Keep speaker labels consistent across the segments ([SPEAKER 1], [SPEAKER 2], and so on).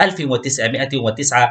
[SPEAKER 1] 1909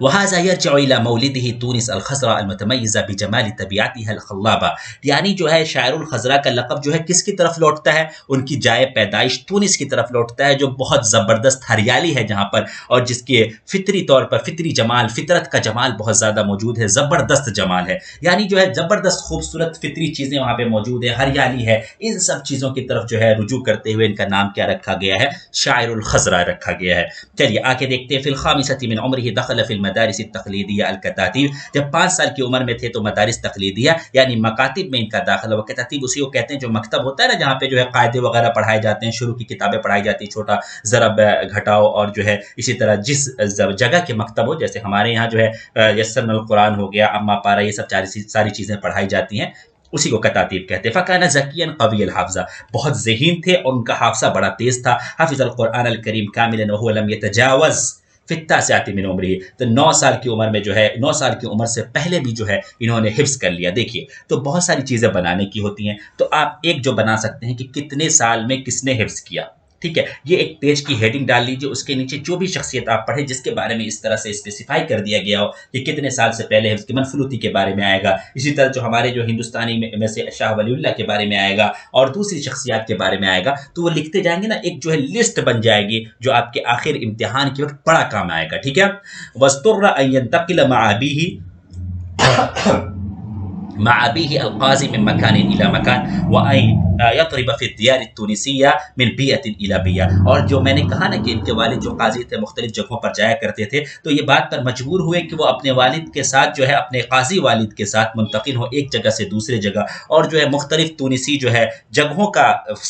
[SPEAKER 1] وهذا يرجع إلى مولده تونس الخضراء المتميزة بجمال طبیعتها الخلابة، یعنی جو ہے شاعر الخضراء کا لقب جو ہے کس کی طرف لوٹتا ہے؟ ان کی جائے پیدائش تونس کی طرف لوٹتا ہے، جو بہت زبردست ہریالی ہے جہاں پر، اور جس کے فطری طور پر فطری جمال، فطرت کا جمال بہت زیادہ موجود ہے، زبردست جمال ہے، یعنی جو ہے زبردست خوبصورت فطری چیزیں وہاں پہ موجود ہیں، ہریالی ہے، ان سب چیزوں کی طرف جو ہے رجوع کرتے ہوئے ان کا نام کیا رکھا گیا ہے؟ شاعر الخضراء رکھا گیا ہے۔ چلیے آگے دیکھتے ہیں، فی الخامسۃ من عمرہ دخل فی المدارس التقلیدیہ الکتاتیب، جب 5 سال کی عمر میں تھے تو مدارس تقلیدیہ یعنی مکاتب میں ان کا داخلہ ہوا۔ کتاتیب اسی کو کہتے ہیں جو مکتب ہوتا ہے نا، جہاں پہ جو ہے قاعدے وغیرہ پڑھائے جاتے ہیں، شروع کی کتابیں پڑھائی جاتی ہیں، چھوٹا ضرب گھٹاؤ، اور جو ہے اسی طرح جس جگہ کے مکتب ہو، جیسے ہمارے یہاں جو ہے یسرنا القرآن ہو گیا، اما پارا، یہ سب ساری چیزیں پڑھائی جاتی ہیں، اسی کو کتاتیب کہتے ہیں۔ فکان ذکیا قوی الحافظہ، بہت ذہین تھے اور ان کا حافظہ بڑا تیز تھا۔ حافظ القرآن الکریم کاملا وهو لم يتجاوز فی التاسعۃ من عمرہ، تو 9 سال کی عمر میں جو ہے 9 سال کی عمر سے پہلے بھی جو ہے انہوں نے حفظ کر لیا۔ دیکھیے تو بہت ساری چیزیں بنانے کی ہوتی ہیں، تو آپ ایک جو بنا سکتے ہیں کہ کتنے سال میں کس نے حفظ کیا، ٹھیک ہے، یہ ایک پیج کی ہیڈنگ ڈال لیجیے، اس کے نیچے جو بھی شخصیت آپ پڑھیں جس کے بارے میں اس طرح سے اسپیسیفائی کر دیا گیا ہو کہ کتنے سال سے پہلے حفظ کی، منفلوطی کے بارے میں آئے گا، اسی طرح جو ہمارے جو ہندوستانی میں سے شاہ ولی اللہ کے بارے میں آئے گا، اور دوسری شخصیات کے بارے میں آئے گا، تو وہ لکھتے جائیں گے نا، ایک جو ہے لسٹ بن جائے گی جو آپ کے آخر امتحان کے وقت بڑا کام آئے گا، ٹھیک ہے۔ وَاسْتُرَّ أَن يَنْتَقِلَ مع أبيه القاضي من مكان إلى مكان وأن يضرب في الديار التونسية من بيئة إلى بيئة، اور جو میں نے کہا نا کہ ان کے والد جو قاضی تھے مختلف جگہوں پر جایا کرتے تھے، تو یہ بات پر مجبور ہوئے کہ وہ اپنے والد کے ساتھ جو ہے اپنے قاضی والد کے ساتھ منتقل ہو ایک جگہ سے دوسرے جگہ، اور جو ہے مختلف تونسی جو ہے جگہوں کا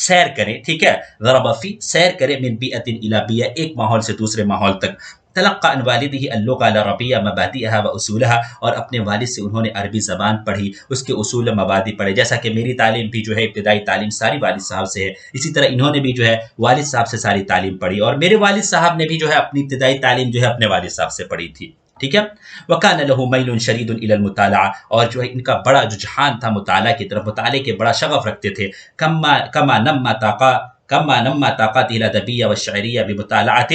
[SPEAKER 1] سیر کریں، ٹھیک ہے، ضرب فی سیر کریں، من بيئة إلى بيئة ایک ماحول سے دوسرے ماحول تک۔ تلقى عن والده اللغة العربية مبادئها وأصولها، اور اپنے والد سے انہوں نے عربی زبان پڑھی، اس کے اصول و مبادئ پڑھے، جیسا کہ میری تعلیم بھی جو ہے ابتدائی تعلیم ساری والد صاحب سے ہے، اسی طرح انہوں نے بھی جو ہے والد صاحب سے ساری تعلیم پڑھی، اور میرے والد صاحب نے بھی جو ہے اپنی ابتدائی تعلیم جو ہے اپنے والد صاحب سے پڑھی تھی، ٹھیک ہے۔ وَكَانَ لَهُ مَيْلٌ شَدِيدٌ إِلَى الْمُطَالَعَةِ، اور جو ہے ان کا بڑا رجحان تھا مطالعہ کی طرف، مطالعے کے بڑا شغف رکھتے تھے۔ كما نمى طاقته الادبيه والشعريه بمطالعه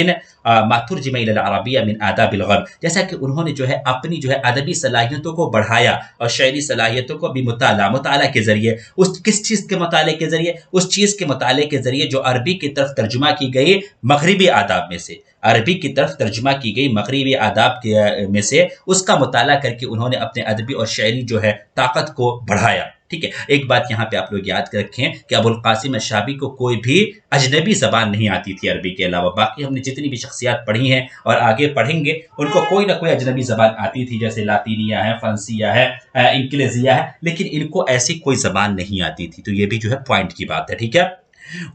[SPEAKER 1] ما ترجم الى العربيه من آداب الغرب، جیسا کہ انہوں نے جو ہے اپنی جو ہے ادبی صلاحیتوں کو بڑھایا اور شعری صلاحیتوں کو بھی مطالعہ کے ذریعے، اس کس چیز کے مطالعے کے ذریعے؟ اس چیز کے مطالعے کے ذریعے جو عربی کی طرف ترجمہ کی گئی مغربی آداب میں سے، عربی کی طرف ترجمہ کی گئی مغربی آداب میں سے، اس کا مطالعہ کر کے انہوں نے اپنے ادبی اور شعری جو ہے طاقت کو بڑھایا، ٹھیک ہے۔ ایک بات یہاں پہ آپ لوگ یاد رکھیں کہ ابو القاسم الشابی کو کوئی بھی اجنبی زبان نہیں آتی تھی عربی کے علاوہ، باقی ہم نے جتنی بھی شخصیات پڑھی ہیں اور آگے پڑھیں گے ان کو کوئی نہ کوئی اجنبی زبان آتی تھی، جیسے لاطینیہ ہے، فرانسیہ ہے، انگلیزیہ ہے، لیکن ان کو ایسی کوئی زبان نہیں آتی تھی، تو یہ بھی جو ہے پوائنٹ کی بات ہے، ٹھیک ہے۔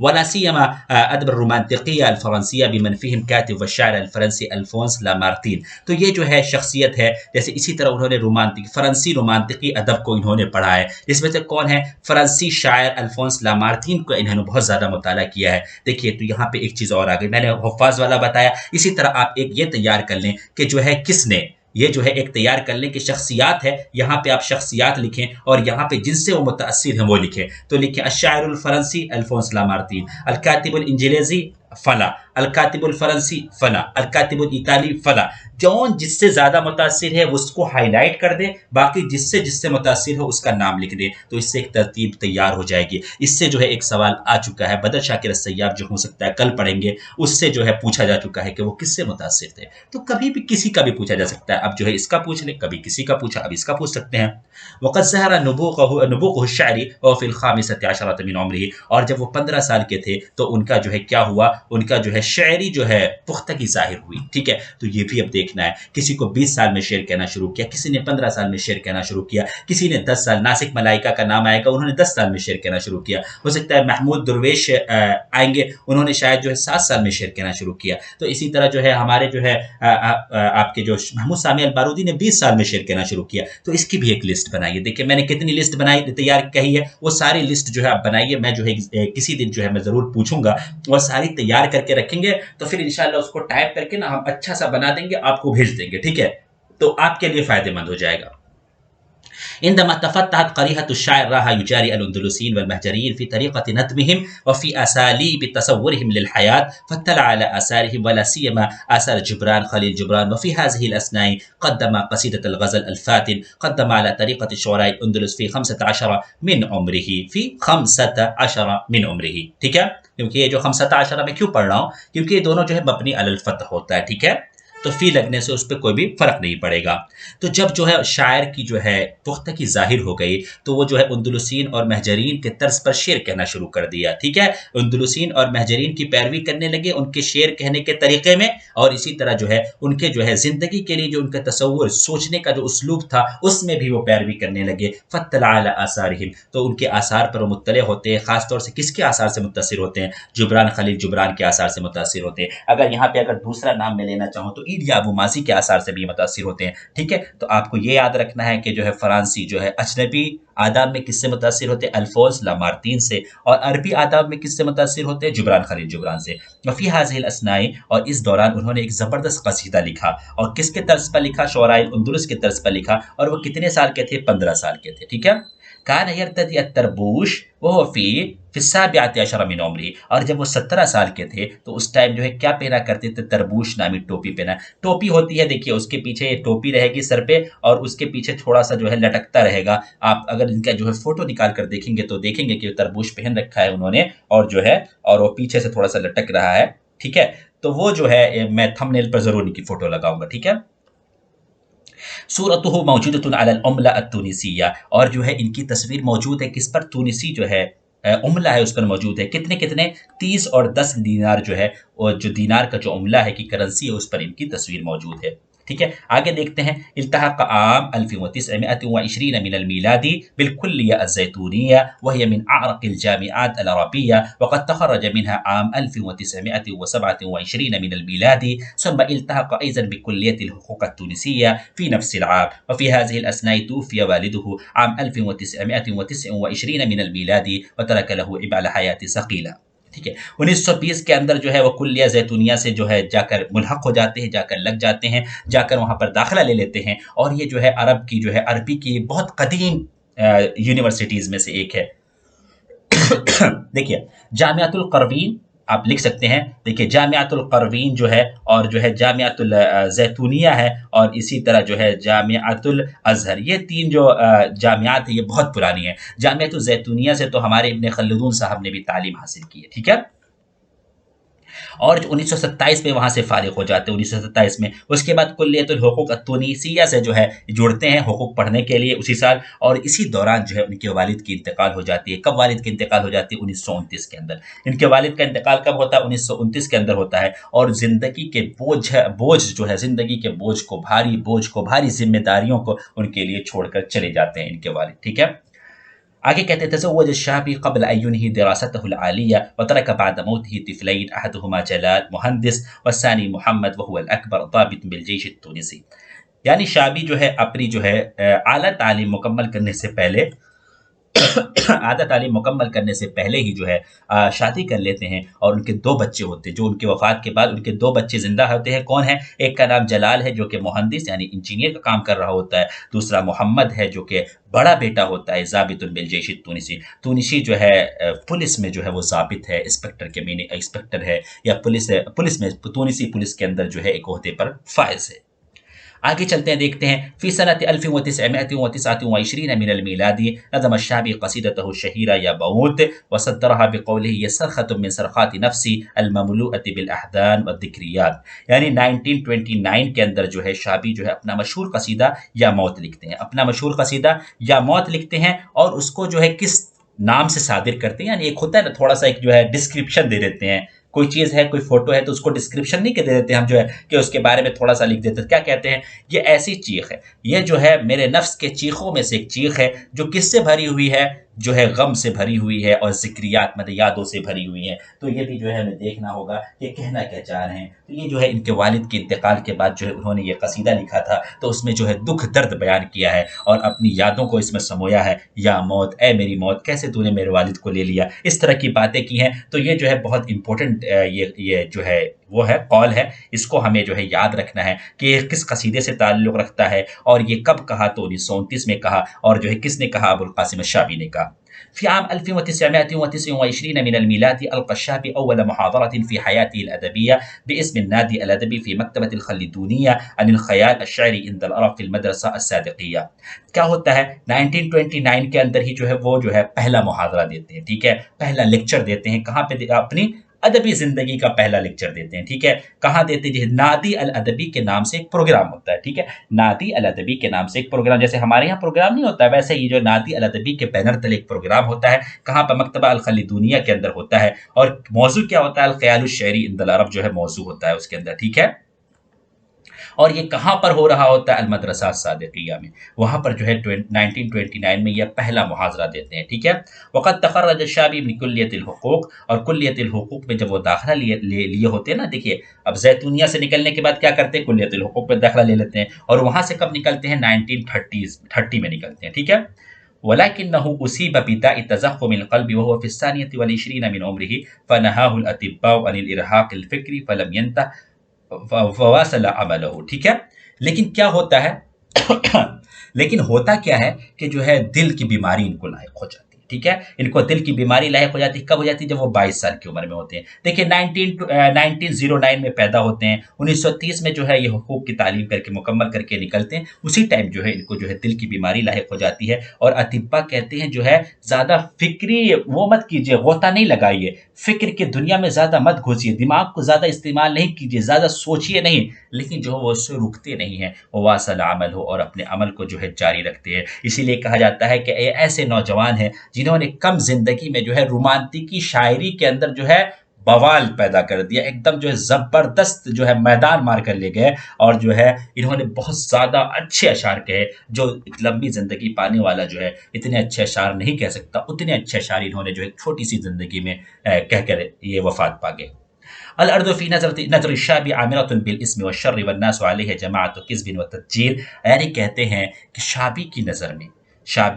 [SPEAKER 1] ولا سيما ادب الرومانتقیہ الفرنسیہ بمن فيهم كاتب والشاعر الفرنسی الفونس لامارتین، تو یہ جو ہے شخصیت ہے، جیسے اسی طرح انہوں نے فرنسی رومانتقی ادب کو انہوں نے پڑھا ہے، جس میں سے کون ہے؟ فرنسی شاعر الفونس لامارتین کو انہوں نے بہت زیادہ مطالعہ کیا ہے۔ دیکھیے تو یہاں پہ ایک چیز اور آ گئی، میں نے حفاظ والا بتایا، اسی طرح آپ ایک یہ تیار کر لیں کہ جو ہے کس نے، یہ جو ہے ایک تیار کر لیں کہ شخصیات ہے، یہاں پہ آپ شخصیات لکھیں اور یہاں پہ جن سے وہ متاثر ہیں وہ لکھیں، تو لکھیں الشاعر الفرنسی الفونس لامارتین، الکاتب الانجلیزی فلا، الکاتب الفرنسی فلا، الکاتب الاطالی فلا، جون جس سے زیادہ متاثر ہے اس کو ہائی لائٹ کر دیں، باقی جس سے متاثر ہو اس کا نام لکھ دیں، تو اس سے ایک ترتیب تیار ہو جائے گی۔ اس سے جو ہے ایک سوال آ چکا ہے، بدر شاکر السیاف جو ہو سکتا ہے کل پڑھیں گے، اس سے جو ہے پوچھا جا چکا ہے کہ وہ کس سے متاثر تھے، تو کبھی بھی کسی کا بھی پوچھا جا سکتا ہے، اب جو ہے اس کا پوچھ لیں، کبھی کسی کا پوچھا، اب اس کا پوچھ سکتے ہیں۔ وقد ظہر نبوغه الشعری وفي الخامسة عشرة من عمره، اور جب وہ 15 سال کے تھے تو ان کا جو ہے کیا ہوا، ان کا جو ہے شعری جو ہے پختگی ظاہر ہوئی، ٹھیک ہے۔ تو یہ بھی اب دیکھنا ہے، کسی کو 20 سال میں شعر کہنا شروع کیا، کسی نے 15 سال میں شعر کہنا شروع کیا، کسی نے 10 سال، ناسک ملائکہ کا نام آئے گا، انہوں نے 10 سال میں شعر کہنا شروع کیا، ہو سکتا ہے محمود درویش آئیں گے، انہوں نے شاید جو ہے 7 سال میں شعر کہنا شروع کیا، تو اسی طرح جو ہے ہمارے جو ہے آپ کے جو محمود سامی البارودی نے 20 سال میں شعر کہنا شروع کیا، تو اس کی بھی ایک لسٹ بنائیے۔ دیکھیں میں نے کتنی لسٹ بنائی تیار کہی ہے، وہ ساری لسٹ جو ہے آپ بنائیے، میں جو ہے کسی دن جو ہے میں ضرور پوچھوں گا، اور ساری تیار کر کے رکھیں گے، تو پھر انشاءاللہ اس کو ٹائپ کر کے نا ہم اچھا سا بنا دیں گے، آپ کو بھیج دیں گے، ٹھیک ہے، تو آپ کے لیے فائدہ مند ہو جائے گا۔ عندما تفتحت قريحة الشعر راها يجاري الأندلسيين والمهجريين في طريقة نظمهم وفي أساليب تصورهم للحياة، فاطلع على آثارهم ولا سيما آثار جبران خليل جبران. وفي هذه الأثناء قدم قصيدة الغزل الفاتن، قدم على طريقة شعراء الأندلس في 15 من عمره، في 15 من عمره. ٹھیک ہے، کیونکہ یہ جو 15 میں کیوں پڑھ رہا ہوں، کیونکہ یہ دونوں جو ہے مبنی علی الفتح ہوتا ہے. ٹھیک ہے، تو فی لگنے سے اس پہ کوئی بھی فرق نہیں پڑے گا. تو جب جو ہے شاعر کی جو ہے پختگی ظاہر ہو گئی تو وہ جو ہے اندلسین اور مہجرین کے طرز پر شعر کہنا شروع کر دیا. ٹھیک ہے، اندلسین اور مہجرین کی پیروی کرنے لگے ان کے شعر کہنے کے طریقے میں، اور اسی طرح جو ہے ان کے جو ہے زندگی کے لیے جو ان کا تصور سوچنے کا جو اسلوب تھا اس میں بھی وہ پیروی کرنے لگے. فاطلع علی آثارہم، تو ان کے آثار پر وہ مطلع ہوتے ہیں. خاص طور سے کس کے آثار سے متاثر ہوتے ہیں؟ جبران خلیل جبران کے آثار سے متاثر ہوتے ہیں. اگر یہاں پہ اگر دوسرا نام میں لینا چاہوں تو ایلیا ابو ماضی کے آثار سے بھی متاثر ہوتے ہیں. ٹھیک ہے، تو آپ کو یہ یاد رکھنا ہے کہ جو ہے فرانسی جو ہے اجنبی آداب میں کس سے متاثر ہوتے ہیں؟ الفونس لامارتین سے. اور عربی آداب میں کس سے متاثر ہوتے ہیں؟ جبران خلیل جبران سے. وفی هذه الاسناء، اور اس دوران انہوں نے ایک زبردست قصیدہ لکھا. اور کس کے طرز پر لکھا؟ شعراء الاندلس کے طرز پر لکھا. اور وہ کتنے سال کے تھے؟ 15 سال کے تھے. ٹھیک ہے، کان یرتدی التربوش وهو فی 17 من عمری، اور جب وہ 17 سال کے تھے تو اس ٹائم جو ہے کیا پہنا کرتے تھے؟ تربوش نامی ٹوپی پہنا. ٹوپی ہوتی ہے، دیکھیے اس کے پیچھے یہ ٹوپی رہے گی سر پہ، اور اس کے پیچھے تھوڑا سا جو ہے لٹکتا رہے گا. آپ اگر ان کا جو ہے فوٹو نکال کر دیکھیں گے تو دیکھیں گے کہ تربوش پہن رکھا ہے انہوں نے، اور جو ہے اور وہ پیچھے سے تھوڑا سا لٹک رہا ہے. ٹھیک ہے، تو وہ جو ہے میں تھم نیل پر ضرور ان کی فوٹو لگاؤں گا. ٹھیک ہے، صورتہ موجودۃ علی العملہ التونسیہ، اور جو ہے ان کی تصویر موجود ہے کس پر؟ تونسی جو ہے عملہ ہے اس پر موجود ہے. کتنے 30 اور 10 دینار جو ہے، اور جو دینار کا جو عملہ ہے کی کرنسی ہے اس پر ان کی تصویر موجود ہے. ٹھیک ہے، آگے دیکھتے ہیں. التحق عام 1920 من المیلاد بالکلیہ الزیتونیہ وهي من اعرق الجامعات العربیہ، وقد تخرج منها عام 1927 من المیلاد، ثم التحق ايضا بكلية الحقوق التونسية في نفس العام. وفي هذه الاثناء توفي والده عام 1929 من المیلاد وترك له عبء الحیات ثقیلا. ٹھیک ہے، 1920 کے اندر جو ہے وہ کلیہ زیتونیہ سے جو ہے جا کر ملحق ہو جاتے ہیں، جا کر لگ جاتے ہیں، جا کر وہاں پر داخلہ لے لیتے ہیں. اور یہ جو ہے عرب کی جو ہے عربی کی بہت قدیم یونیورسٹیز میں سے ایک ہے. دیکھیے جامعۃ القروین آپ لکھ سکتے ہیں. دیکھیے جامعۃ القروین جو ہے، اور جو ہے جامعۃ الزیتونیہ ہے، اور اسی طرح جو ہے جامعۃ الازہر. یہ 3 جو جامعات ہیں یہ بہت پرانی ہیں. جامعۃ الزیتونیہ سے تو ہمارے ابن خلدون صاحب نے بھی تعلیم حاصل کی ہے. ٹھیک ہے، اور جو 1927 میں وہاں سے فارغ ہو جاتے ہیں. 1927 میں اس کے بعد کلیۃ الحقوق التونسیہ سے جو ہے جڑتے ہیں حقوق پڑھنے کے لیے اسی سال. اور اسی دوران جو ہے ان کے والد کی انتقال ہو جاتی ہے. کب والد کی انتقال ہو جاتی ہے؟ 1929 کے اندر. ان کے والد کا انتقال کب ہوتا ہے؟ 1929 کے اندر ہوتا ہے. اور زندگی کے بوجھ جو ہے، زندگی کے بوجھ کو، بھاری ذمہ داریوں کو ان کے لیے چھوڑ کر چلے جاتے ہیں ان کے والد. ٹھیک ہے، آگے کہتے ہیں تزوج الشعبی قبل ان ينهي دراسته العالیہ وترك بعد موته طفلين احدهما جلال مہندس والثاني محمد وهو الاکبر ضابط بالجيش التونسي. یعنی شعبی جو ہے اپنی جو ہے اعلیٰ تعلیم مکمل کرنے سے پہلے ہی جو ہے شادی کر لیتے ہیں، اور ان کے 2 بچے ہوتے ہیں. جو ان کے وفات کے بعد ان کے 2 بچے زندہ ہوتے ہیں. کون ہیں؟ ایک کا نام جلال ہے جو کہ مہندس یعنی انجینئر کا کام کر رہا ہوتا ہے. دوسرا محمد ہے جو کہ بڑا بیٹا ہوتا ہے ضابط بالجیش التونسی. تونسی جو ہے پولیس میں جو ہے وہ ضابط ہے، انسپکٹر کے معنی انسپکٹر ہے، یا پولیس میں تونسی پولیس کے اندر جو ہے ایک عہدے پر فائز ہے. آگے چلتے ہیں، دیکھتے ہیں. فی سنة 1929 من المیلاد نظم الشعبی قصیدته الشهیرہ یا بعوت وصدرها بقوله یہ صرخة من صرخات نفسی المملوءة بالاحزان والذکریات. یعنی 1929 کے اندر جو ہے شعبی جو ہے اپنا مشہور قصیدہ یا موت لکھتے ہیں. اپنا مشہور قصیدہ یا موت لکھتے ہیں، اور اس کو جو ہے کس نام سے صادر کرتے ہیں؟ یعنی ایک ہوتا ہے نا تھوڑا سا ایک جو ہے ڈسکرپشن دے دیتے ہیں. کوئی چیز ہے، کوئی فوٹو ہے تو اس کو ڈسکرپشن نہیں کہ دے دیتے ہم جو ہے کہ اس کے بارے میں تھوڑا سا لکھ دیتے. کیا کہتے ہیں؟ یہ ایسی چیخ ہے، یہ جو ہے میرے نفس کے چیخوں میں سے ایک چیخ ہے جو کس سے بھری ہوئی ہے؟ جو ہے غم سے بھری ہوئی ہے اور ذکریات مطلب یادوں سے بھری ہوئی ہیں. تو یہ بھی جو ہے ہمیں دیکھنا ہوگا کہ کہنا کیا چاہ رہے ہیں. تو یہ جو ہے ان کے والد کے انتقال کے بعد جو ہے انہوں نے یہ قصیدہ لکھا تھا، تو اس میں جو ہے دکھ درد بیان کیا ہے اور اپنی یادوں کو اس میں سمویا ہے. یا موت اے میری موت کیسے تو نے میرے والد کو لے لیا، اس طرح کی باتیں کی ہیں. تو یہ جو ہے بہت امپورٹنٹ یہ جو ہے وہ ہے قول ہے، اس کو ہمیں جو ہے یاد رکھنا ہے کہ یہ کس قصیدے سے تعلق رکھتا ہے اور یہ کب کہا. تو 1929 میں کہا، اور جو ہے کس نے کہا؟ ابو القاسم الشابی نے کہا. في عام 1929 من الميلاد ألقى الشابي أول محاضرة في حياته الأدبية باسم النادي الأدبي في مكتبة الخلدونية عن الخيال الشعري عند العرب في المدرسة الصادقية. کیا ہوتا ہے 1929 کے اندر ہی جو ہے وہ جو ہے پہلا محاضرہ دیتے ہیں، ٹھیک ہے، پہلا لیکچر دیتے ہیں. کہاں پہ؟ اپنی ادبی زندگی کا پہلا لیکچر دیتے ہیں، ٹھیک ہے. کہاں دیتے ہیں؟ نادی الادبی کے نام سے ایک پروگرام ہوتا ہے، ٹھیک ہے. نادی الادبی کے نام سے ایک پروگرام، جیسے ہمارے یہاں پروگرام نہیں ہوتا ہے ویسے ہی جو نادی الادبی کے بینر تلے ایک پروگرام ہوتا ہے. کہاں پر؟ مکتبہ الخلدونیہ کے اندر ہوتا ہے. اور موضوع کیا ہوتا ہے؟ الخیال الشعری عند العرب جو ہے موضوع ہوتا ہے اس کے اندر، ٹھیک ہے. اور یہ کہاں پر ہو رہا ہوتا ہے؟ المدرسہ الصادقیہ میں. وہاں پر جو ہے 1929 میں یہ پہلا محاضرہ دیتے ہیں، ٹھیک ہے. وقد تخرج الشابی من کلیۃ الحقوق، اور کلیۃ الحقوق میں جب وہ داخلہ لیے ہوتے ہیں نا، دیکھیے اب زیتونیہ سے نکلنے کے بعد کیا کرتے ہیں؟ کلیۃ الحقوق میں داخلہ لے لیتے ہیں. اور وہاں سے کب نکلتے ہیں؟ 1930 میں نکلتے ہیں، ٹھیک ہے. ولكنه أصيب بداء تزخم القلب وهو في 22 من عمره فنهاه الأطباء عن الإرهاق الفكري فلم ينتهي فواصل عمله، ٹھیک ہے. لیکن کیا ہوتا ہے لیکن ہوتا کیا ہے کہ جو ہے دل کی بیماری ان کو لاحق ہو جاتی ہے، ٹھیک ہے. ان کو دل کی بیماری لاحق ہو جاتی ہے. کب ہو جاتی ہے؟ جب وہ 22 سال کی عمر میں ہوتے ہیں. دیکھیں 1909 میں پیدا ہوتے ہیں، 1930 میں جو ہے یہ حقوق کی تعلیم کر کے مکمل کر کے نکلتے ہیں. اسی ٹائم جو ہے ان کو جو ہے دل کی بیماری لاحق ہو جاتی ہے. اور اطباء کہتے ہیں جو ہے زیادہ فکری وہ مت کیجیے، غوطہ نہیں لگائیے، فکر کی دنیا میں زیادہ مت گھسیے، دماغ کو زیادہ استعمال نہیں کیجیے، زیادہ سوچیے نہیں. لیکن جو وہ اس سے رکتے نہیں ہیں، وہ واصل عمل ہو، اور اپنے عمل کو جو ہے جاری رکھتے ہیں. اسی لیے کہا جاتا ہے کہ ایسے نوجوان ہیں جنہوں نے کم زندگی میں جو ہے رومانتکی شاعری کے اندر جو ہے بوال پیدا کر دیا، ایک دم جو ہے زبردست جو ہے میدان مار کر لے گئے. اور جو ہے انہوں نے بہت زیادہ اچھے اشعار کہے. جو لمبی زندگی پانے والا جو ہے اتنے اچھے اشعار نہیں کہہ سکتا، اتنے اچھے اشعار انہوں نے جو ہے چھوٹی سی زندگی میں کہہ کر یہ وفات پا گئے. الارض فی نظر الشاب عامرۃ بالاسم والشر والناس علیہ جماعت کذب وتدجیر. یعنی کہتے ہیں کہ شابی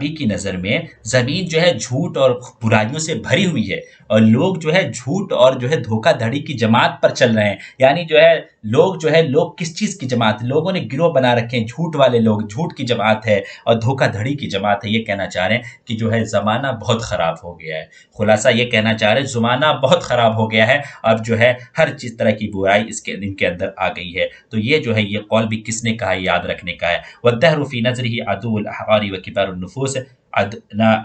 [SPEAKER 1] کی نظر میں زمین جو ہے جھوٹ اور برائیوں سے بھری ہوئی ہے، اور لوگ جو ہے جھوٹ اور جو ہے دھوکہ دھڑی کی جماعت پر چل رہے ہیں. یعنی جو ہے لوگ کس چیز کی جماعت؟ لوگوں نے گروہ بنا رکھے ہیں، جھوٹ والے لوگ، جھوٹ کی جماعت ہے اور دھوکہ دھڑی کی جماعت ہے. یہ کہنا چاہ رہے ہیں کہ جو ہے زمانہ بہت خراب ہو گیا ہے. خلاصہ یہ کہنا چاہ رہے ہیں زمانہ بہت خراب ہو گیا ہے، اب جو ہے ہر چیز طرح کی برائی ان کے اندر آ گئی ہے. تو یہ جو ہے یہ قول بھی کس نے کہا ہے؟ یاد رکھنے کا ہے. والدهر في نظره عدو الاحرار وكبار النفوس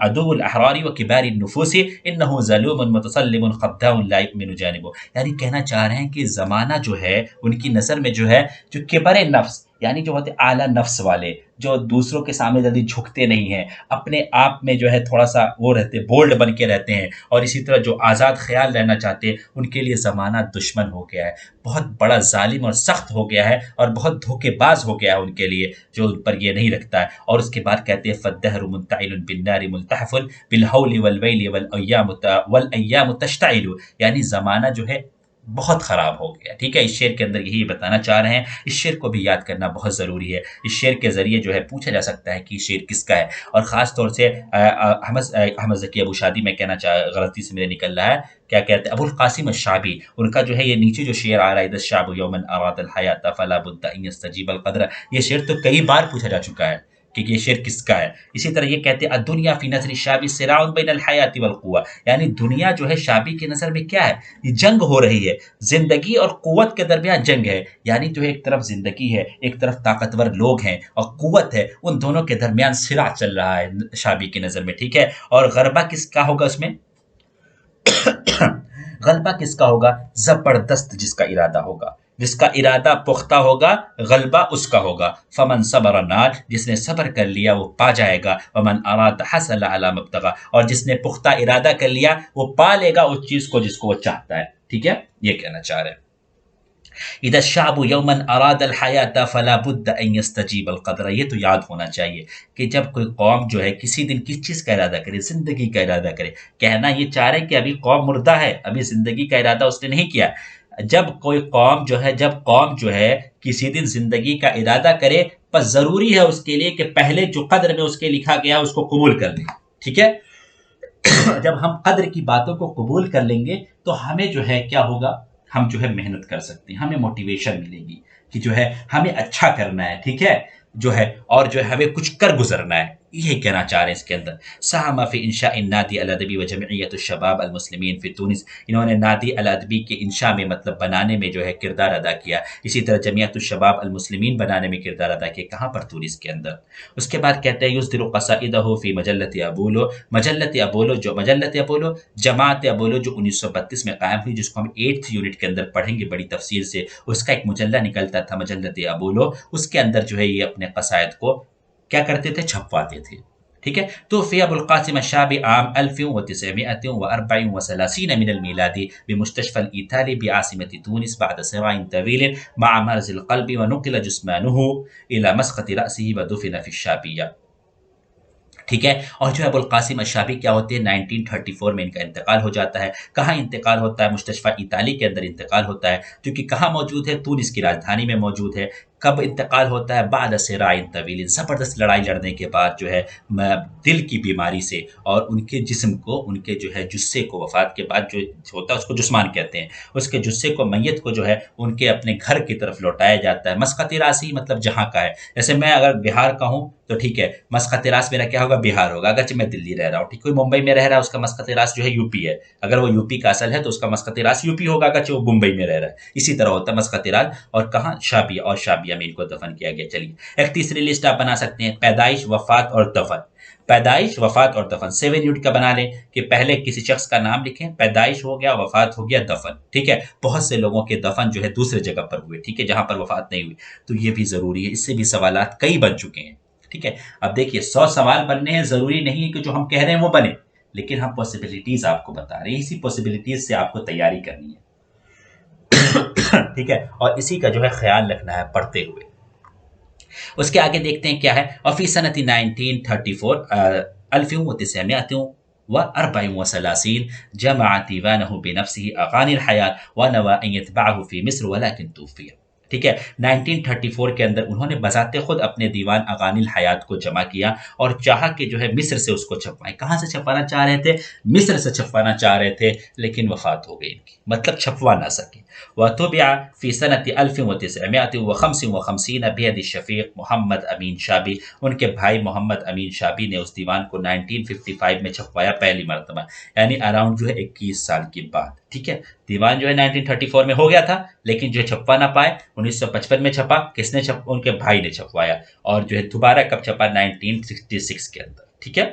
[SPEAKER 1] عدو الاحرار وكبار النفوس انه ظلوم متسلم خداع لا يؤمن جانبه. یعنی کہنا چاہ رہے ہیں کہ زمانہ جو ہے ان کی نظر میں جو ہے جو کبر نفس، یعنی جو ہوتے اعلیٰ نفس والے، جو دوسروں کے سامنے جلدی جھکتے نہیں ہیں، اپنے آپ میں جو ہے تھوڑا سا وہ رہتے، بولڈ بن کے رہتے ہیں، اور اسی طرح جو آزاد خیال رہنا چاہتے ہیں، ان کے لیے زمانہ دشمن ہو گیا ہے، بہت بڑا ظالم اور سخت ہو گیا ہے، اور بہت دھوکے باز ہو گیا ہے ان کے لیے جو ان پر یہ نہیں رکھتا ہے. اور اس کے بعد کہتے ہیں فالدهر منتعل بالنار ملتحف بالهول والویل والایام تشتعل. یعنی زمانہ جو ہے بہت خراب ہو گیا، ٹھیک ہے. اس شعر کے اندر یہی بتانا چاہ رہے ہیں. اس شعر کو بھی یاد کرنا بہت ضروری ہے. اس شعر کے ذریعے جو ہے پوچھا جا سکتا ہے کہ یہ شعر کس کا ہے. اور خاص طور سے احمد ذکی ابو شادی میں کہنا غلطی سے میرے نکل رہا ہے، کیا کہتے ہیں؟ ابو القاسم الشابی، ان کا جو ہے یہ نیچے جو شعر آ رہا ہے اذا الشعب یوما اراد الحیات فلا بد ان یستجیب القدر، یہ شعر تو کئی بار پوچھا جا چکا ہے کہ یہ شعر کس کا ہے. اسی طرح یہ کہتے ہیں الدنیا فی نظر الشابی صراع بین الحیات والقوہ. یعنی دنیا جو ہے شابی کی نظر میں کیا ہے؟ یہ جنگ ہو رہی ہے، زندگی اور قوت کے درمیان جنگ ہے. یعنی جو ایک طرف زندگی ہے، ایک طرف طاقتور لوگ ہیں اور قوت ہے، ان دونوں کے درمیان صراع چل رہا ہے شابی کی نظر میں، ٹھیک ہے. اور غلبہ کس کا ہوگا اس میں؟ غلبہ کس کا ہوگا؟ زبردست جس کا ارادہ ہوگا، جس کا ارادہ پختہ ہوگا، غلبہ اس کا ہوگا. فمن صبر نال، جس نے صبر کر لیا وہ پا جائے گا. ومن اراد حصل علی مبتغى، اور جس نے پختہ ارادہ کر لیا وہ پا لے گا اس چیز کو جس کو وہ چاہتا ہے، ٹھیک ہے. یہ کہنا چاہ رہے ہیں. اذا الشعب یوما اراد الحیات فلا بد ان یستجیب القدر. یہ تو یاد ہونا چاہیے کہ جب کوئی قوم جو ہے کسی دن کس چیز کا ارادہ کرے، زندگی کا ارادہ کرے، کہنا یہ چاہ رہے کہ ابھی قوم مردہ ہے، ابھی زندگی کا ارادہ اس نے نہیں کیا. جب کوئی قوم جو ہے، جب قوم جو ہے کسی دن زندگی کا ارادہ کرے، بس ضروری ہے اس کے لیے کہ پہلے جو قدر میں اس کے لکھا گیا اس کو قبول کر لیں. ٹھیک ہے، جب ہم قدر کی باتوں کو قبول کر لیں گے تو ہمیں جو ہے کیا ہوگا، ہم جو ہے محنت کر سکتے ہیں، ہمیں موٹیویشن ملے گی کہ جو ہے ہمیں اچھا کرنا ہے. ٹھیک ہے جو ہے، اور جو ہے ہمیں کچھ کر گزرنا ہے. یہ کہنا چاہ رہے ہیں اس کے اندر. ساہم فی انشاء النادی الادبی و جمعیت الشباب المسلمین فی تونس. انہوں نے نادی الادبی کے انشاء میں مطلب بنانے میں جو ہے کردار ادا کیا. اسی طرح جمعیت الشباب المسلمین بنانے میں کردار ادا کیا. کہاں پر؟ تونس کے اندر. اس کے بعد کہتے ہیں یصدر قصائدہ فی مجلت ابولو. مجلت ابولو، جو مجلت ابولو جماعت ابولو جو 1932 میں قائم ہوئی، جس کو ہم 8th یونٹ کے اندر پڑھیں گے بڑی تفصیل سے. اس کا ایک مجلہ نکلتا تھا مجلت ابولو، اس کے اندر جو ہے یہ اپنے قصائد کو کیا کرتے تھے؟ چھپواتے تھے. ٹھیک ہے. توفی ابو القاسم الشابی عام 1934 من الميلاد بمستشفى الإيطالي بعاصمة تونس بعد صراع طويل مع مرض القلب، ونقل جسمانه إلى مسقط رأسه ودفن في الشابية. ٹھیک ہے. اور جو ابو القاسم الشابی کیا ہوتے ہیں، 1934 میں ان کا انتقال ہو جاتا ہے. کہاں انتقال ہوتا ہے؟ مستشفى اطالی کے اندر انتقال ہوتا ہے، جو کہ کہاں موجود ہے؟ تونس کی راجدھانی میں موجود ہے. کب انتقال ہوتا ہے؟ بعد صراع طویل، زبردست لڑائی لڑنے کے بعد جو ہے دل کی بیماری سے، اور ان کے جسم کو، ان کے جو ہے جثے کو، وفات کے بعد جو ہوتا ہے اس کو جثمان کہتے ہیں، اس کے جثے کو، میت کو جو ہے ان کے اپنے گھر کی طرف لوٹایا جاتا ہے. مسقط راسی مطلب جہاں کا ہے. جیسے میں اگر بہار کا ہوں تو ٹھیک ہے، مسقط راس میرا کیا ہوگا؟ بہار ہوگا. اگرچہ میں دلی رہ رہا ہوں، ٹھیک، کوئی ممبئی میں رہ رہا ہے، اس کا مسقط راس جو ہے یو پی ہے. اگر وہ یو پی کا اصل ہے تو اس کا مسقط راس یو پی ہوگا، اگرچہ وہ ممبئی میں رہ رہا ہے. اسی طرح ہوتا ہے مسقط راس. اور کہاں؟ شابیہ، اور شابیہ میں ان کو دفن کیا گیا. چلیے ایک تیسری لسٹ آپ بنا سکتے ہیں، پیدائش، وفات اور دفن. پیدائش، وفات اور دفن 7 یونٹ کا بنا لیں کہ پہلے کسی شخص کا نام لکھیں، پیدائش ہو گیا، وفات ہو گیا، دفن. ٹھیک ہے. بہت سے لوگوں کے دفن جو ہے دوسرے جگہ پر ہوئے، ٹھیک ہے، جہاں پر وفات نہیں ہوئی، تو یہ بھی ضروری ہے. اس سے بھی سوالات کئی بن چکے ہیں. ٹھیک ہے. اب دیکھیے 100 سوال بننے ہیں، ضروری نہیں ہے کہ جو ہم کہہ رہے ہیں وہ بنے، لیکن ہم پاسبلٹیز آپ کو بتا رہے ہیں. اسی پاسبلٹیز سے آپ کو تیاری کرنی ہے. ٹھیک ہے. اور اسی کا جو ہے خیال رکھنا ہے پڑھتے ہوئے. اس کے آگے دیکھتے ہیں کیا ہے. اور فی سنت 1934 1934 جمع دیوانه بنفسه اغاني الحیات ونوى ان يتبعه في مصر ولكن توفي. ٹھیک ہے. 1934 کے اندر انہوں نے بذات خود اپنے دیوان اغانی الحیات کو جمع کیا اور چاہا کہ جو ہے مصر سے اس کو چھپوائیں. کہاں سے چھپوانا چاہ رہے تھے؟ مصر سے چھپوانا چاہ رہے تھے، لیکن وفات ہو گئی ان کی، مطلب چھپوا نہ سکے. وطبع في سنة 1955 بيد الشفیق محمد امین شابی. ان کے بھائی محمد امین شابی نے اس دیوان کو 1955 میں چھپوایا پہلی مرتبہ، یعنی اراؤنڈ جو ہے 21 سال کے بعد. ٹھیک ہے. دیوان جو ہے 1934 میں ہو گیا تھا، لیکن جو چھپوا نہ پائے. 1955 میں چھپا. کس نے چھپا؟ ان کے بھائی نے چھپوایا. اور جو ہے دوبارہ کب چھپا؟ 1966 کے اندر. ٹھیک ہے.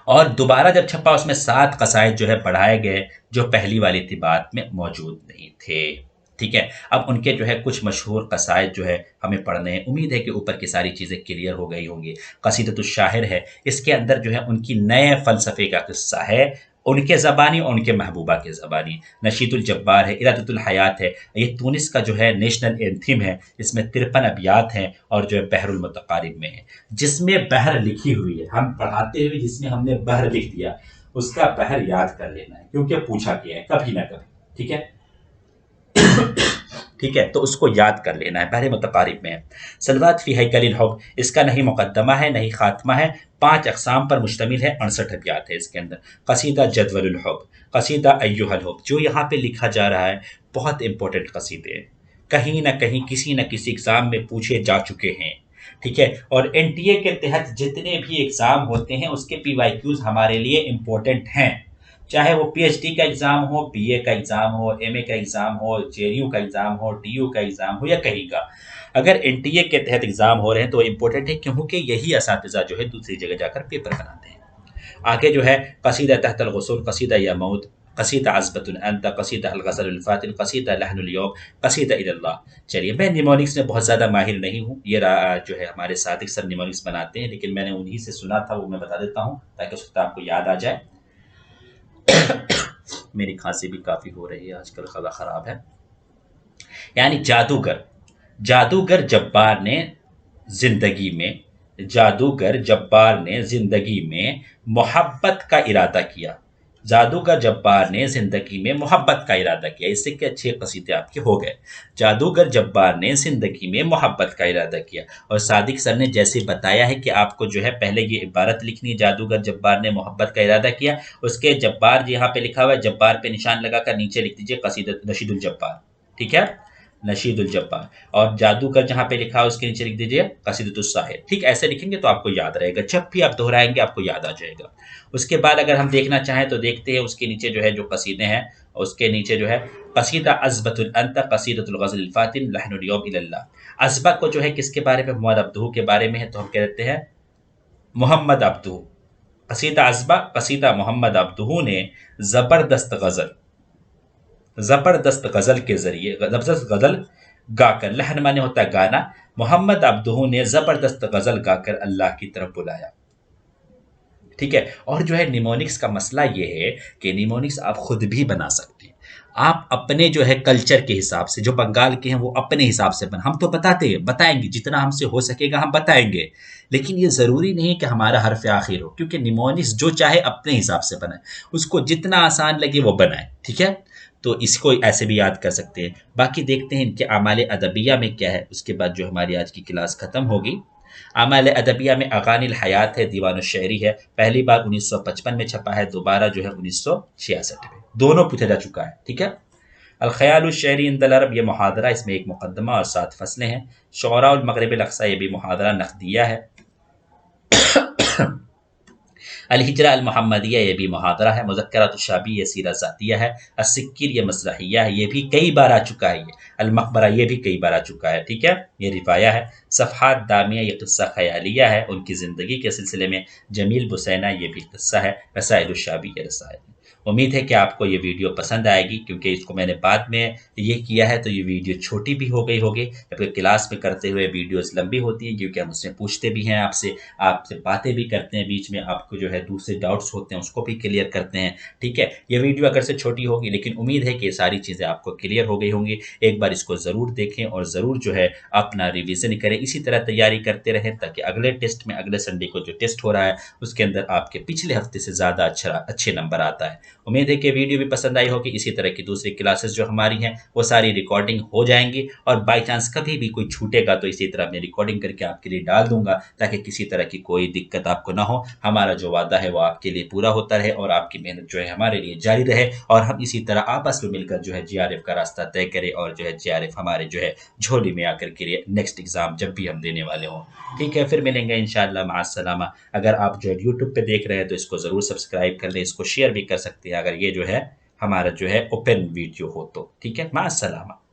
[SPEAKER 1] اور دوبارہ جب چھپا اس میں 7 قصائد جو ہے بڑھائے گئے، جو پہلی والی طباعت میں موجود نہیں تھے. ٹھیک ہے. اب ان کے جو ہے کچھ مشہور قصائد جو ہے ہمیں پڑھنے ہیں. امید ہے کہ اوپر کی ساری چیزیں کلیئر ہو گئی ہوں گی. قصیدۃ الشاعر ہے، اس کے اندر جو ہے ان کی نئے فلسفے کا قصہ ہے، ان کے زبانی اور ان کے محبوبہ کے زبانی. نشید الجبار ہے، ارادۃ الحیات ہے، یہ تونس کا جو ہے نیشنل اینتھم ہے. اس میں 53 ابیات ہیں، اور جو ہے بحر المتقارب میں ہے. جس میں بحر لکھی ہوئی ہے، ہم پڑھاتے ہوئے جس میں ہم نے بحر لکھ دیا، اس کا بحر یاد کر لینا ہے، کیونکہ پوچھا گیا ہے کبھی نہ کبھی. ٹھیک ہے. ٹھیک ہے. تو اس کو یاد کر لینا ہے. بحر متقارب میں ہے. سلوات فی ہیکل الحب، اس کا نہیں مقدمہ ہے نہیں خاتمہ ہے. 5 اقسام پر مشتمل ہے. 68 ابیات ہے اس کے اندر. قصیدہ جدول الحب، قصیدہ ایھا الحب، جو یہاں پہ لکھا جا رہا ہے بہت امپورٹنٹ قصیدے ہیں، کہیں نہ کہیں کسی نہ کسی ایگزام میں پوچھے جا چکے ہیں. ٹھیک ہے. اور این ٹی اے کے تحت جتنے بھی ایگزام ہوتے ہیں اس کے پی وائی کیوز ہمارے لیے امپورٹنٹ ہیں، چاہے وہ پی ایچ ڈی کا ایگزام ہو، بی اے کا ایگزام ہو، ایم اے کا ایگزام ہو، جے این یو کا ایگزام ہو، ڈی یو کا ایگزام ہو، یا کہیں کا. اگر این ٹی اے کے تحت ایگزام ہو رہے ہیں تو امپورٹنٹ ہے، کیونکہ یہی اساتذہ جو ہے دوسری جگہ جا کر پیپر بناتے ہیں. آگے جو ہے قصیدہ تحت الغصون، قصیدہ یمود، قصیدہ عذبۃ انت، قصیدہ الغزل الفاتن، قصیدہ لحن اليوم، قصیدہ الی اللہ. چلیے میں نیمونکس میں بہت زیادہ ماہر نہیں ہوں، یہ جو ہے ہمارے ساتھ سر نیمونکس بناتے ہیں، لیکن میں نے انہی سے سنا تھا، وہ میں بتا دیتا ہوں تاکہ اس وقت آپ کو یاد آ جائے. میری کھانسی بھی کافی ہو رہی ہے آج کل، گلا خراب ہے. یعنی جادوگر جبار نے زندگی میں محبت کا ارادہ کیا. جادوگر جبار نے زندگی میں محبت کا ارادہ کیا. اس سے کہ اچھے قصیدے آپ کے ہو گئے. جادوگر جبار نے زندگی میں محبت کا ارادہ کیا. اور صادق سر نے جیسے بتایا ہے کہ آپ کو جو ہے پہلے یہ عبارت لکھنی ہے، جادوگر جبار نے محبت کا ارادہ کیا. اس کے جبار یہاں پہ لکھا ہوا ہے، جبار پہ نشان لگا کر نیچے لکھ دیجئے قصیدہ نشید الجبار. ٹھیک ہے، نشید الجبار. اور جادوگر جہاں پہ لکھا ہو اس کے نیچے لکھ دیجئے قصیدۃ الساحر. ٹھیک، ایسے لکھیں گے تو آپ کو یاد رہے گا، جب بھی آپ دہرائیں گے آپ کو یاد آ جائے گا. اس کے بعد اگر ہم دیکھنا چاہیں تو دیکھتے ہیں اس کے نیچے جو ہے جو قصیدے ہیں، اس کے نیچے جو ہے قصیدہ عذبۃ انت قصیدۃ الغزل الفاتن لحن اليوم الی اللہ. عذبہ کو جو ہے کس کے بارے میں؟ محمد عبدہو کے بارے میں ہے، تو ہم کہتے ہیں محمد عبدہو. قصیدہ عذبہ قصیدہ محمد عبدہو نے زبردست غزل کے ذریعے، زبردست غزل گا کر، لحن مانے ہوتا ہے گانا، محمد عبدہو نے زبردست غزل گا کر اللہ کی طرف بلایا. ٹھیک ہے. اور جو ہے نیمونکس کا مسئلہ یہ ہے کہ نیمونکس آپ خود بھی بنا سکتے ہیں. آپ اپنے جو ہے کلچر کے حساب سے، جو بنگال کے ہیں وہ اپنے حساب سے ہم تو بتائیں گے جتنا ہم سے ہو سکے گا ہم بتائیں گے، لیکن یہ ضروری نہیں کہ ہمارا حرف آخر ہو، کیونکہ نیمونکس جو چاہے اپنے حساب سے بنائے، اس کو جتنا آسان لگے وہ بنائے. ٹھیک ہے، تو اس کو ایسے بھی یاد کر سکتے ہیں. باقی دیکھتے ہیں ان کے اعمال ادبیہ میں کیا ہے، اس کے بعد جو ہماری آج کی کلاس ختم ہوگی. اعمال ادبیہ میں اغانی الحیات ہے، دیوان الشعری ہے. پہلی بار 1955 میں چھپا ہے، دوبارہ جو ہے 1966 میں، دونوں پوچھا جا چکا ہے. ٹھیک ہے. الخیال الشعری عند العرب، یہ محاضرہ، اس میں ایک مقدمہ اور 7 فصلیں ہیں. شعراء المغرب الاقصی، یہ بھی محاضرہ نقدیہ ہے. الہجرہ المحمدیہ، یہ بھی محاضرہ ہے. مذکرات الشابی، یہ سیرہ ذاتیہ ہے. السکیر، یہ مسرحیہ ہے، یہ بھی کئی بار آ چکا ہے. المقبرہ، یہ بھی کئی بار آ چکا ہے. ٹھیک ہے، یہ رفایہ ہے. صفحات دامیہ، یہ قصہ خیالیہ ہے ان کی زندگی کے سلسلے میں. جمیل بسینہ، یہ بھی قصہ ہے. رسائل الشابی، یہ رسائل. امید ہے کہ آپ کو یہ ویڈیو پسند آئے گی، کیونکہ اس کو میں نے بعد میں یہ کیا ہے تو یہ ویڈیو چھوٹی بھی ہو گئی ہوگی، جبکہ کلاس میں کرتے ہوئے ویڈیوز لمبی ہوتی ہیں، کیونکہ ہم اس میں پوچھتے بھی ہیں آپ سے باتیں بھی کرتے ہیں، بیچ میں آپ کو جو ہے دوسرے ڈاؤٹس ہوتے ہیں اس کو بھی کلیئر کرتے ہیں. ٹھیک ہے، یہ ویڈیو اگر سے چھوٹی ہوگی لیکن امید ہے کہ یہ ساری چیزیں آپ کو کلیئر ہو گئی ہوں گی. ایک بار اس کو ضرور دیکھیں اور ضرور جو ہے اپنا ریویژن کریں. اسی طرح تیاری کرتے رہیں تاکہ اگلے ٹیسٹ میں، اگلے سنڈے کو جو ٹیسٹ ہو رہا ہے اس کے اندر آپ کے پچھلے ہفتے سے زیادہ اچھے نمبر آتا ہے. امید ہے کہ ویڈیو بھی پسند آئی ہوگی. اسی طرح کی دوسری کلاسز جو ہماری ہیں وہ ساری ریکارڈنگ ہو جائیں گی، اور بائی چانس کبھی بھی کوئی چھوٹے گا تو اسی طرح میں ریکارڈنگ کر کے آپ کے لیے ڈال دوں گا، تاکہ کسی طرح کی کوئی دقت آپ کو نہ ہو. ہمارا جو وعدہ ہے وہ آپ کے لیے پورا ہوتا رہے اور آپ کی محنت جو ہے ہمارے لیے جاری رہے، اور ہم اسی طرح آپس میں مل کر جو ہے GRF کا راستہ طے کریں، اور جو ہے GRF ہمارے جو ہے جھولی میں آ کر کے لیے نیکسٹ ایگزام جب بھی ہم دینے والے ہوں. ٹھیک ہے، پھر ملیں گے انشاءاللہ. مع السلامہ. اگر آپ جو ہے یوٹیوب پہ دیکھ رہے ہیں تو اس کو ضرور سبسکرائب کر لیں، اس کو شیئر بھی کر سکتے ہیں اگر یہ جو ہے ہمارا جو ہے اوپن ویڈیو ہو تو. ٹھیک ہے، مع السلامہ.